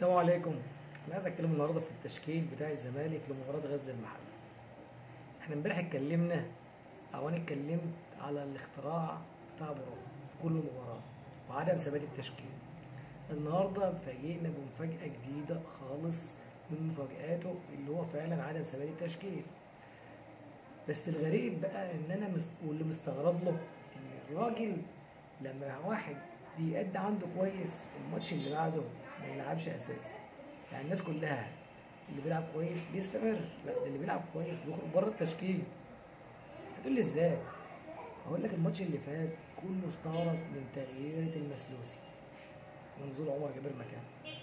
السلام عليكم. انا عايز اتكلم النهارده في التشكيل بتاع الزمالك لمباراه غزل المحله. احنا امبارح اتكلمنا او انا اتكلمت على الاختراع بتاع بروف في كل مباراه وعدم ثبات التشكيل. النهارده فاجئنا بمفاجاه جديده خالص من مفاجآته اللي هو فعلا عدم ثبات التشكيل. بس الغريب بقى ان انا واللي مستغرب له ان الراجل لما واحد بيأدي عنده كويس الماتش اللي بعده ما يلعبش اساسي. يعني الناس كلها اللي بيلعب كويس بيستمر، لا ده اللي بيلعب كويس بيخرج بره التشكيل. هتقول لي ازاي؟ هقول لك الماتش اللي فات كله استغرب من تغيير المسلوسي ونزول عمر جابر مكانه،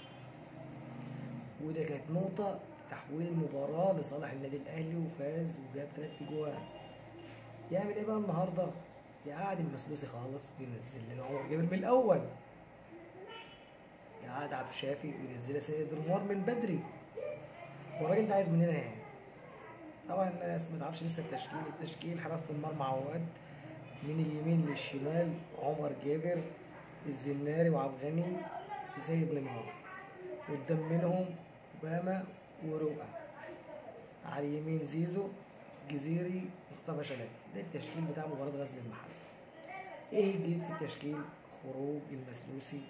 وده كانت نقطة تحويل المباراة لصالح النادي الأهلي وفاز وجاب 3 جوان. يعمل ايه بقى النهارده؟ يقعد المسلوسي خالص ينزل لنا عمر جابر من الأول، يقعد عبد الشافي وينزل سيد رمار من بدري. هو الراجل ده عايز مننا ايه؟ طبعا الناس ما تعرفش لسه التشكيل حراسة المرمى عواد، من اليمين للشمال عمر جابر الزناري وعبد الغني وسيد نيمار، قدام منهم اوباما ورؤى، على اليمين زيزو جزيري مصطفى شلبي. ده التشكيل بتاع مباراة غزل المحله. ايه الجديد في التشكيل؟ خروج المسلوسي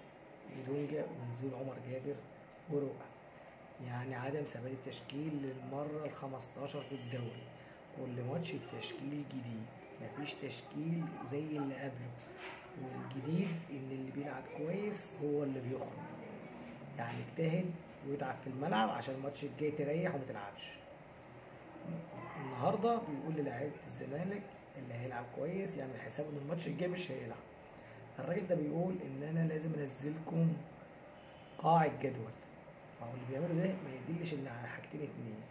ودونجا ونزول عمر جابر ورؤى، يعني عدم ثبات التشكيل للمرة ال15 في الدوري. كل ماتش بتشكيل جديد، مفيش تشكيل زي اللي قبله. والجديد ان اللي بيلعب كويس هو اللي بيخرج، يعني اجتهد ويتعب في الملعب عشان الماتش الجاي تريح وما تلعبش. النهارده بيقول للاعيبه الزمالك اللي هيلعب كويس يعمل حسابه ان الماتش الجاي مش هيلعب. الراجل ده بيقول ان انا لازم انزلكم قاع الجدول. ما هو اللي بيعمله ده ما يدلش ان على حاجتين اتنين،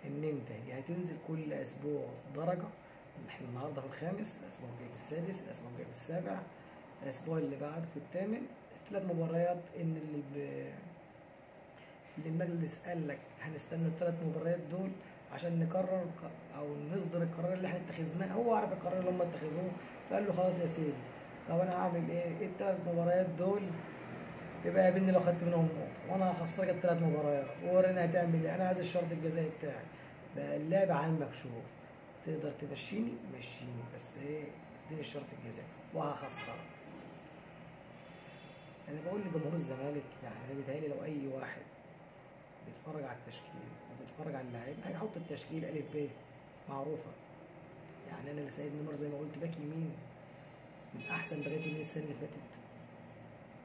ان انت يا هتنزل كل اسبوع درجه. احنا النهارده في الخامس، الاسبوع الجاي في السادس، الاسبوع الجاي في السابع، الاسبوع اللي بعده في الثامن. الثلاث مباريات ان اللي المجلس قال لك هنستنى الثلاث مباريات دول عشان نقرر او نصدر القرار اللي احنا اتخذناه. هو عارف القرار اللي هم اتخذوه، فقال له خلاص يا سيدي، طب انا هعمل ايه؟ الثلاث مباريات دول يبقى قابلني لو خدت منهم نقطة، وانا هخسرك الثلاث مباريات وورينا هتعمل ايه. انا عايز الشرط الجزائي بتاعي. بقى اللعب على المكشوف، تقدر تمشيني مشيني، بس ايه؟ اديني الشرط الجزائي وهخسرك. انا بقول لجمهور الزمالك، يعني انا بيتهيألي لو اي واحد بيتفرج على التشكيل وبيتفرج على اللعيبه هيحط التشكيل الف ب معروفه. يعني انا لسيد نيمار زي ما قلت باك يمين من احسن باكات اليمين السنه اللي فاتت،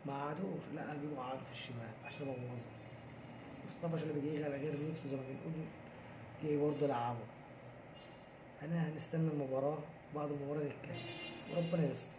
ما قعدوش، لا اجيبه قعدوا في الشمال عشان ابوظه. مصطفى شلبي جاي على غير نفسه زي ما بنقول، جاي برضه لعبه. انا هنستنى المباراه، بعد المباراه نتكلم وربنا يستر.